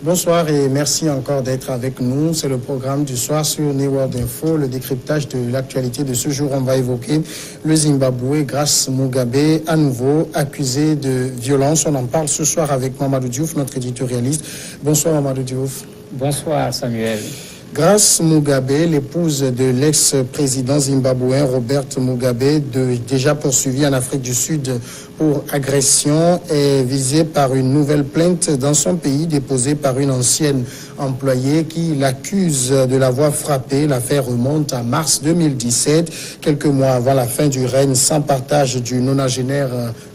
Bonsoir et merci encore d'être avec nous. C'est le programme du soir sur New World Info, le décryptage de l'actualité de ce jour. On va évoquer le Zimbabwe, Grace Mugabe, à nouveau accusé de violence. On en parle ce soir avec Mamadou Diouf, notre éditorialiste. Bonsoir Mamadou Diouf. Bonsoir Samuel. Grace Mugabe, l'épouse de l'ex-président zimbabwéen Robert Mugabe, déjà poursuivi en Afrique du Sud pour agression, est visée par une nouvelle plainte dans son pays déposée par une ancienne employée qui l'accuse de l'avoir frappée. L'affaire remonte à mars 2017, quelques mois avant la fin du règne sans partage du nonagénaire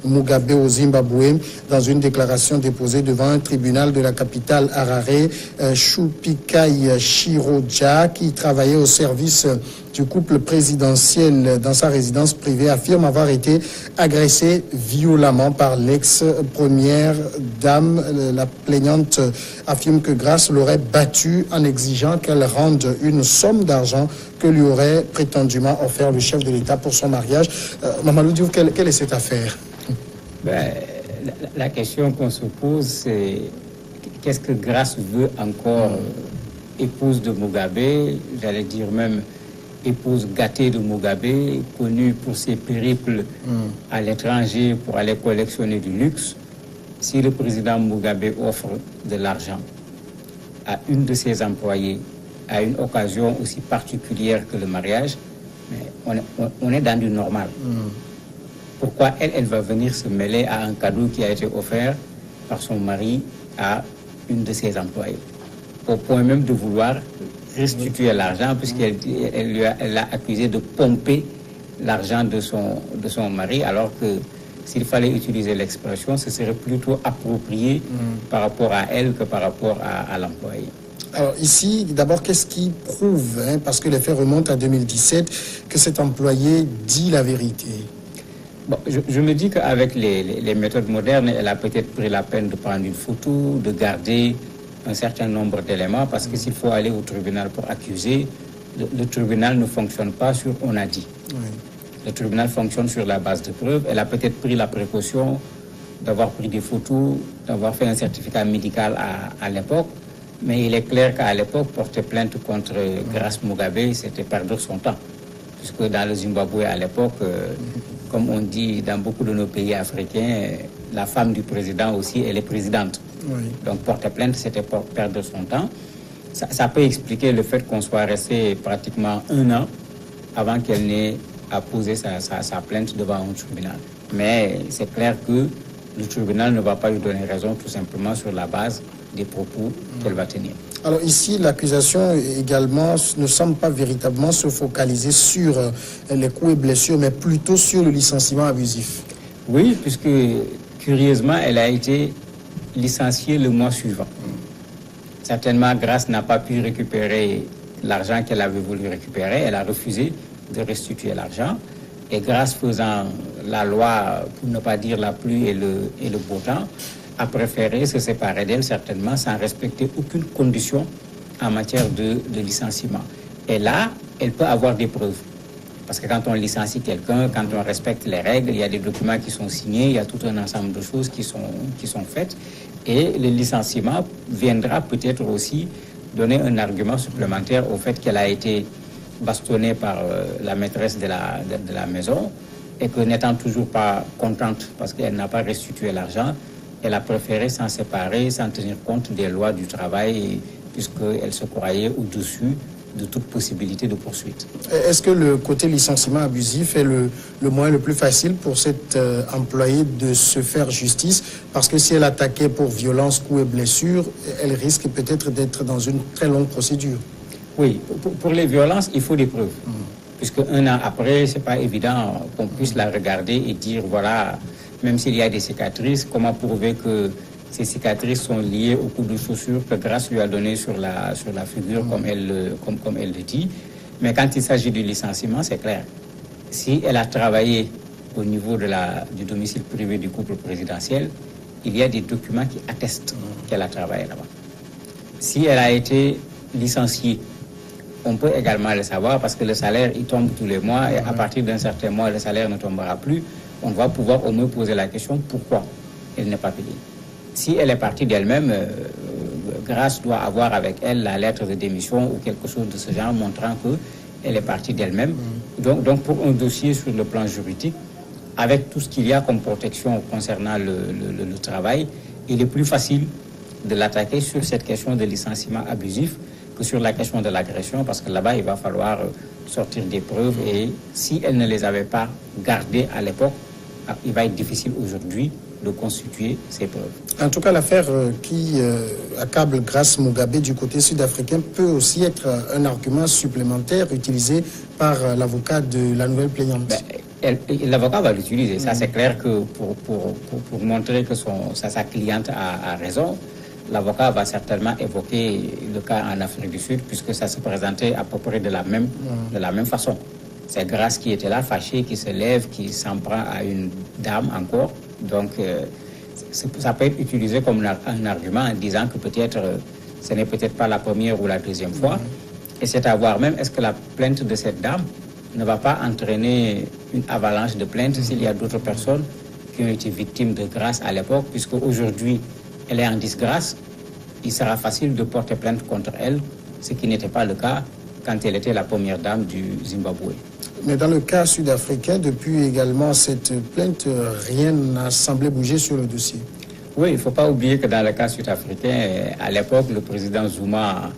Mugabe au Zimbabwe. Dans une déclaration déposée devant un tribunal de la capitale Harare, Chupikai Shiroja, qui travaillait au service du couple présidentiel dans sa résidence privée, affirme avoir été agressé violemment par l'ex-première dame. La plaignante affirme que Grace l'aurait battue en exigeant qu'elle rende une somme d'argent que lui aurait prétendument offert le chef de l'État pour son mariage. Mamadou Diouf, quelle est cette affaire? La question qu'on se pose, c'est qu'est-ce que Grace veut encore, épouse de Mugabe, j'allais dire même épouse gâtée de Mugabe, connue pour ses périples à l'étranger pour aller collectionner du luxe. Si le président Mugabe offre de l'argent à une de ses employées à une occasion aussi particulière que le mariage, mais on est dans du normal. Pourquoi elle va venir se mêler à un cadeau qui a été offert par son mari à une de ses employées, au point même de vouloir restituer l'argent, puisqu'elle l'a accusé de pomper l'argent de son mari, alors que s'il fallait utiliser l'expression, ce serait plutôt approprié par rapport à elle que par rapport à l'employé. Alors ici, d'abord, qu'est-ce qui prouve, parce que les faits remontent à 2017, que cet employé dit la vérité? Bon, je me dis qu'avec les méthodes modernes, elle a peut-être pris la peine de prendre une photo, de garder un certain nombre d'éléments, parce que s'il faut aller au tribunal pour accuser, le tribunal ne fonctionne pas sur on a dit. Oui. Le tribunal fonctionne sur la base de preuves. Elle a peut-être pris la précaution d'avoir pris des photos, d'avoir fait un certificat médical à l'époque, mais il est clair qu'à l'époque, porter plainte contre Grace Mugabe, c'était perdre son temps. Puisque dans le Zimbabwe, à l'époque, comme on dit dans beaucoup de nos pays africains, la femme du président aussi, elle est présidente. Oui. Donc porter plainte, c'était perdre son temps. Ça peut expliquer le fait qu'on soit resté pratiquement 1 an avant qu'elle n'ait à poser sa plainte devant un tribunal. Mais c'est clair que le tribunal ne va pas lui donner raison tout simplement sur la base des propos qu'elle va tenir. Alors ici, l'accusation également ne semble pas véritablement se focaliser sur les coups et blessures, mais plutôt sur le licenciement abusif. Oui, puisque curieusement, elle a été licenciée le mois suivant. Certainement, Grace n'a pas pu récupérer l'argent qu'elle avait voulu récupérer. Elle a refusé de restituer l'argent. Et Grace, faisant la loi, pour ne pas dire la pluie et le beau temps, a préféré se séparer d'elle, certainement, sans respecter aucune condition en matière de licenciement. Et là, elle peut avoir des preuves. Parce que quand on licencie quelqu'un, quand on respecte les règles, il y a des documents qui sont signés, il y a tout un ensemble de choses qui sont faites. Et le licenciement viendra peut-être aussi donner un argument supplémentaire au fait qu'elle a été bastonnée par la maîtresse de la maison et que n'étant toujours pas contente parce qu'elle n'a pas restitué l'argent, elle a préféré s'en séparer sans tenir compte des lois du travail puisqu'elle se croyait au-dessus de toute possibilité de poursuite. Est-ce que le côté licenciement abusif est le moyen le plus facile pour cette employée de se faire justice? Parce que si elle attaquait pour violence, coups et blessures, elle risque peut-être d'être dans une très longue procédure. Oui, pour les violences, il faut des preuves. Puisque 1 an après, ce n'est pas évident qu'on puisse la regarder et dire, voilà, même s'il y a des cicatrices, comment prouver que ces cicatrices sont liées au coup de chaussure que Grace lui a donné sur la figure, comme elle le dit. Mais quand il s'agit du licenciement, c'est clair. Si elle a travaillé au niveau du domicile privé du couple présidentiel, il y a des documents qui attestent qu'elle a travaillé là-bas. Si elle a été licenciée, on peut également le savoir parce que le salaire, il tombe tous les mois et à partir d'un certain mois, le salaire ne tombera plus. On va pouvoir au moins poser la question pourquoi elle n'est pas payée. Si elle est partie d'elle-même, Grace doit avoir avec elle la lettre de démission ou quelque chose de ce genre montrant qu'elle est partie d'elle-même. Donc pour un dossier sur le plan juridique, avec tout ce qu'il y a comme protection concernant le travail, il est plus facile de l'attaquer sur cette question de licenciement abusif que sur la question de l'agression, parce que là-bas, il va falloir sortir des preuves et si elle ne les avait pas gardées à l'époque, il va être difficile aujourd'hui de constituer ces preuves. En tout cas, l'affaire qui accable Grace Mugabe du côté sud-africain peut aussi être un argument supplémentaire utilisé par l'avocat de la nouvelle plaignante. L'avocat va l'utiliser. Ça, c'est clair que pour montrer que sa cliente a raison, l'avocat va certainement évoquer le cas en Afrique du Sud, puisque ça se présentait à peu près de la même façon. C'est Grace qui était là, fâchée, qui se lève, qui s'en prend à une dame encore. Donc, ça peut être utilisé comme un argument en disant que peut-être ce n'est peut-être pas la première ou la deuxième fois. Et c'est à voir même, est-ce que la plainte de cette dame ne va pas entraîner une avalanche de plaintes s'il y a d'autres personnes qui ont été victimes de Grace à l'époque, puisque aujourd'hui elle est en disgrâce, il sera facile de porter plainte contre elle, ce qui n'était pas le cas quand elle était la première dame du Zimbabwe. Mais dans le cas sud-africain, depuis également cette plainte, rien n'a semblé bouger sur le dossier. Oui, il ne faut pas oublier que dans le cas sud-africain, à l'époque, le président Zuma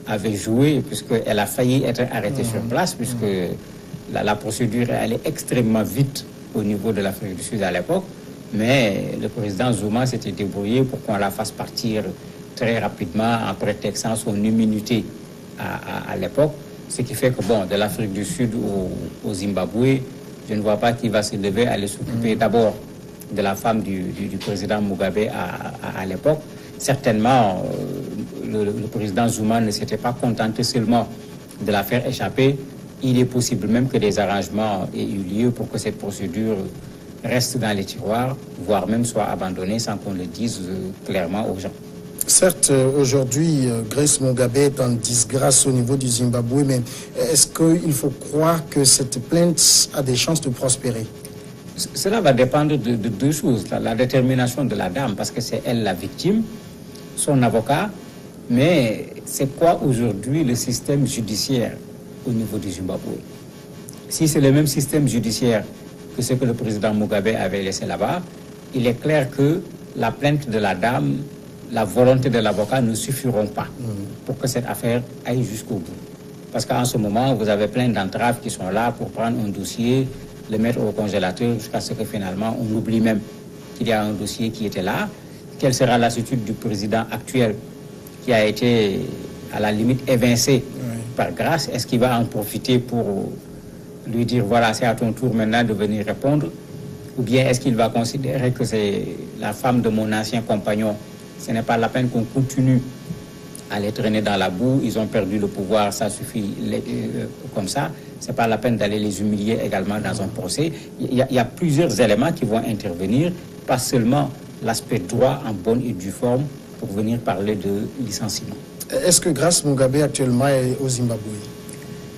avait joué, puisqu'elle a failli être arrêtée sur place, puisque la procédure est allée extrêmement vite au niveau de l'Afrique du Sud à l'époque. Mais le président Zuma s'était débrouillé pour qu'on la fasse partir très rapidement en prétextant son immunité à l'époque. Ce qui fait que, bon, de l'Afrique du Sud au Zimbabwe, je ne vois pas qui va se lever aller s'occuper d'abord de la femme du président Mugabe à l'époque. Certainement, le président Zuma ne s'était pas contenté seulement de la faire échapper. Il est possible même que des arrangements aient eu lieu pour que cette procédure reste dans les tiroirs, voire même soit abandonnée sans qu'on le dise clairement aux gens. Certes, aujourd'hui, Grace Mugabe est en disgrâce au niveau du Zimbabwe, mais est-ce qu'il faut croire que cette plainte a des chances de prospérer? Cela va dépendre de deux choses. La détermination de la dame, parce que c'est elle la victime, son avocat, mais c'est quoi aujourd'hui le système judiciaire au niveau du Zimbabwe? Si c'est le même système judiciaire que ce que le président Mugabe avait laissé là-bas, il est clair que la plainte de la dame, la volonté de l'avocat ne suffiront pas pour que cette affaire aille jusqu'au bout. Parce qu'en ce moment, vous avez plein d'entraves qui sont là pour prendre un dossier, le mettre au congélateur jusqu'à ce que finalement on oublie même qu'il y a un dossier qui était là. Quelle sera l'attitude du président actuel qui a été à la limite évincé par Grace? Est-ce qu'il va en profiter pour lui dire voilà, c'est à ton tour maintenant de venir répondre? Ou bien est-ce qu'il va considérer que c'est la femme de mon ancien compagnon? Ce n'est pas la peine qu'on continue à les traîner dans la boue. Ils ont perdu le pouvoir, ça suffit comme ça. Ce n'est pas la peine d'aller les humilier également dans un procès. Il y a plusieurs éléments qui vont intervenir, pas seulement l'aspect droit en bonne et due forme pour venir parler de licenciement. Est-ce que Grace Mugabe actuellement est au Zimbabwe?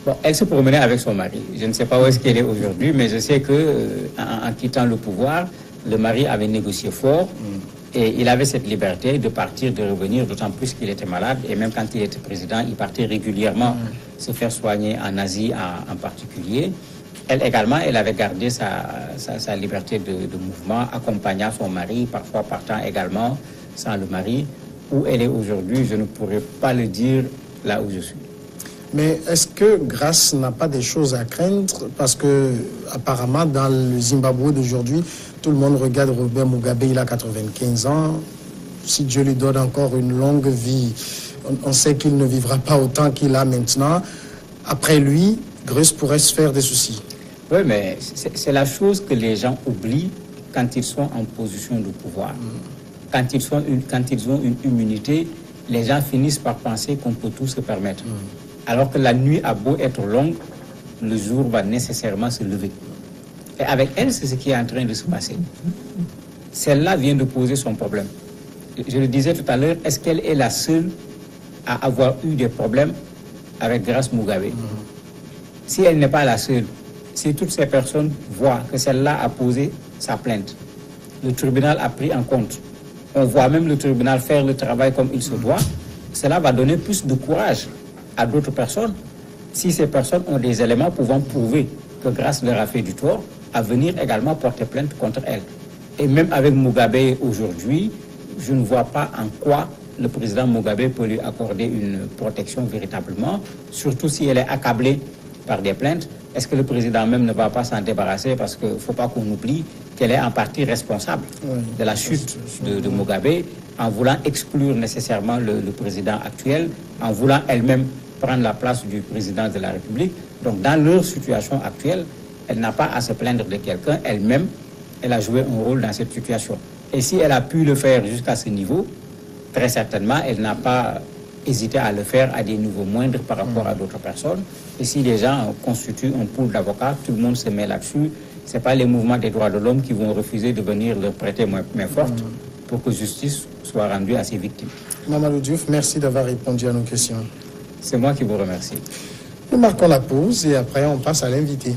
Bon, elle se promenait avec son mari. Je ne sais pas où est-ce qu'elle est aujourd'hui, mais je sais que en quittant le pouvoir, le mari avait négocié fort et il avait cette liberté de partir, de revenir, d'autant plus qu'il était malade. Et même quand il était président, il partait régulièrement se faire soigner en Asie en particulier. Elle également, elle avait gardé sa liberté de mouvement, accompagnant son mari, parfois partant également sans le mari. Où elle est aujourd'hui, je ne pourrais pas le dire là où je suis. Mais est-ce que Grace n'a pas des choses à craindre? Parce que apparemment, dans le Zimbabwe d'aujourd'hui, tout le monde regarde Robert Mugabe, il a 95 ans. Si Dieu lui donne encore une longue vie, on sait qu'il ne vivra pas autant qu'il a maintenant. Après lui, Grace pourrait se faire des soucis. Oui, mais c'est la chose que les gens oublient quand ils sont en position de pouvoir. Quand ils ont une immunité, les gens finissent par penser qu'on peut tout se permettre. Alors que la nuit a beau être longue, le jour va nécessairement se lever. Et avec elle, c'est ce qui est en train de se passer. Celle-là vient de poser son problème. Je le disais tout à l'heure, est-ce qu'elle est la seule à avoir eu des problèmes avec Grace Mugabe? Si elle n'est pas la seule, si toutes ces personnes voient que celle-là a posé sa plainte, le tribunal a pris en compte, on voit même le tribunal faire le travail comme il se doit, cela va donner plus de courage à d'autres personnes, si ces personnes ont des éléments pouvant prouver que Grace leur a fait du tort, à venir également porter plainte contre elle. Et même avec Mugabe aujourd'hui, je ne vois pas en quoi le président Mugabe peut lui accorder une protection véritablement, surtout si elle est accablée par des plaintes. Est-ce que le président même ne va pas s'en débarrasser, parce qu'il ne faut pas qu'on oublie qu'elle est en partie responsable de la chute de Mugabe, en voulant exclure nécessairement le président actuel, en voulant elle-même prendre la place du président de la République. Donc dans leur situation actuelle, elle n'a pas à se plaindre de quelqu'un, elle-même, elle a joué un rôle dans cette situation. Et si elle a pu le faire jusqu'à ce niveau, très certainement, elle n'a pas hésité à le faire à des niveaux moindres par rapport à d'autres personnes. Et si les gens constituent un pool d'avocats, tout le monde se met là-dessus. Ce n'est pas les mouvements des droits de l'homme qui vont refuser de venir leur prêter main forte pour que justice soit rendue à ces victimes. Mamadou Diouf, merci d'avoir répondu à nos questions. C'est moi qui vous remercie. Nous marquons la pause et après on passe à l'invité.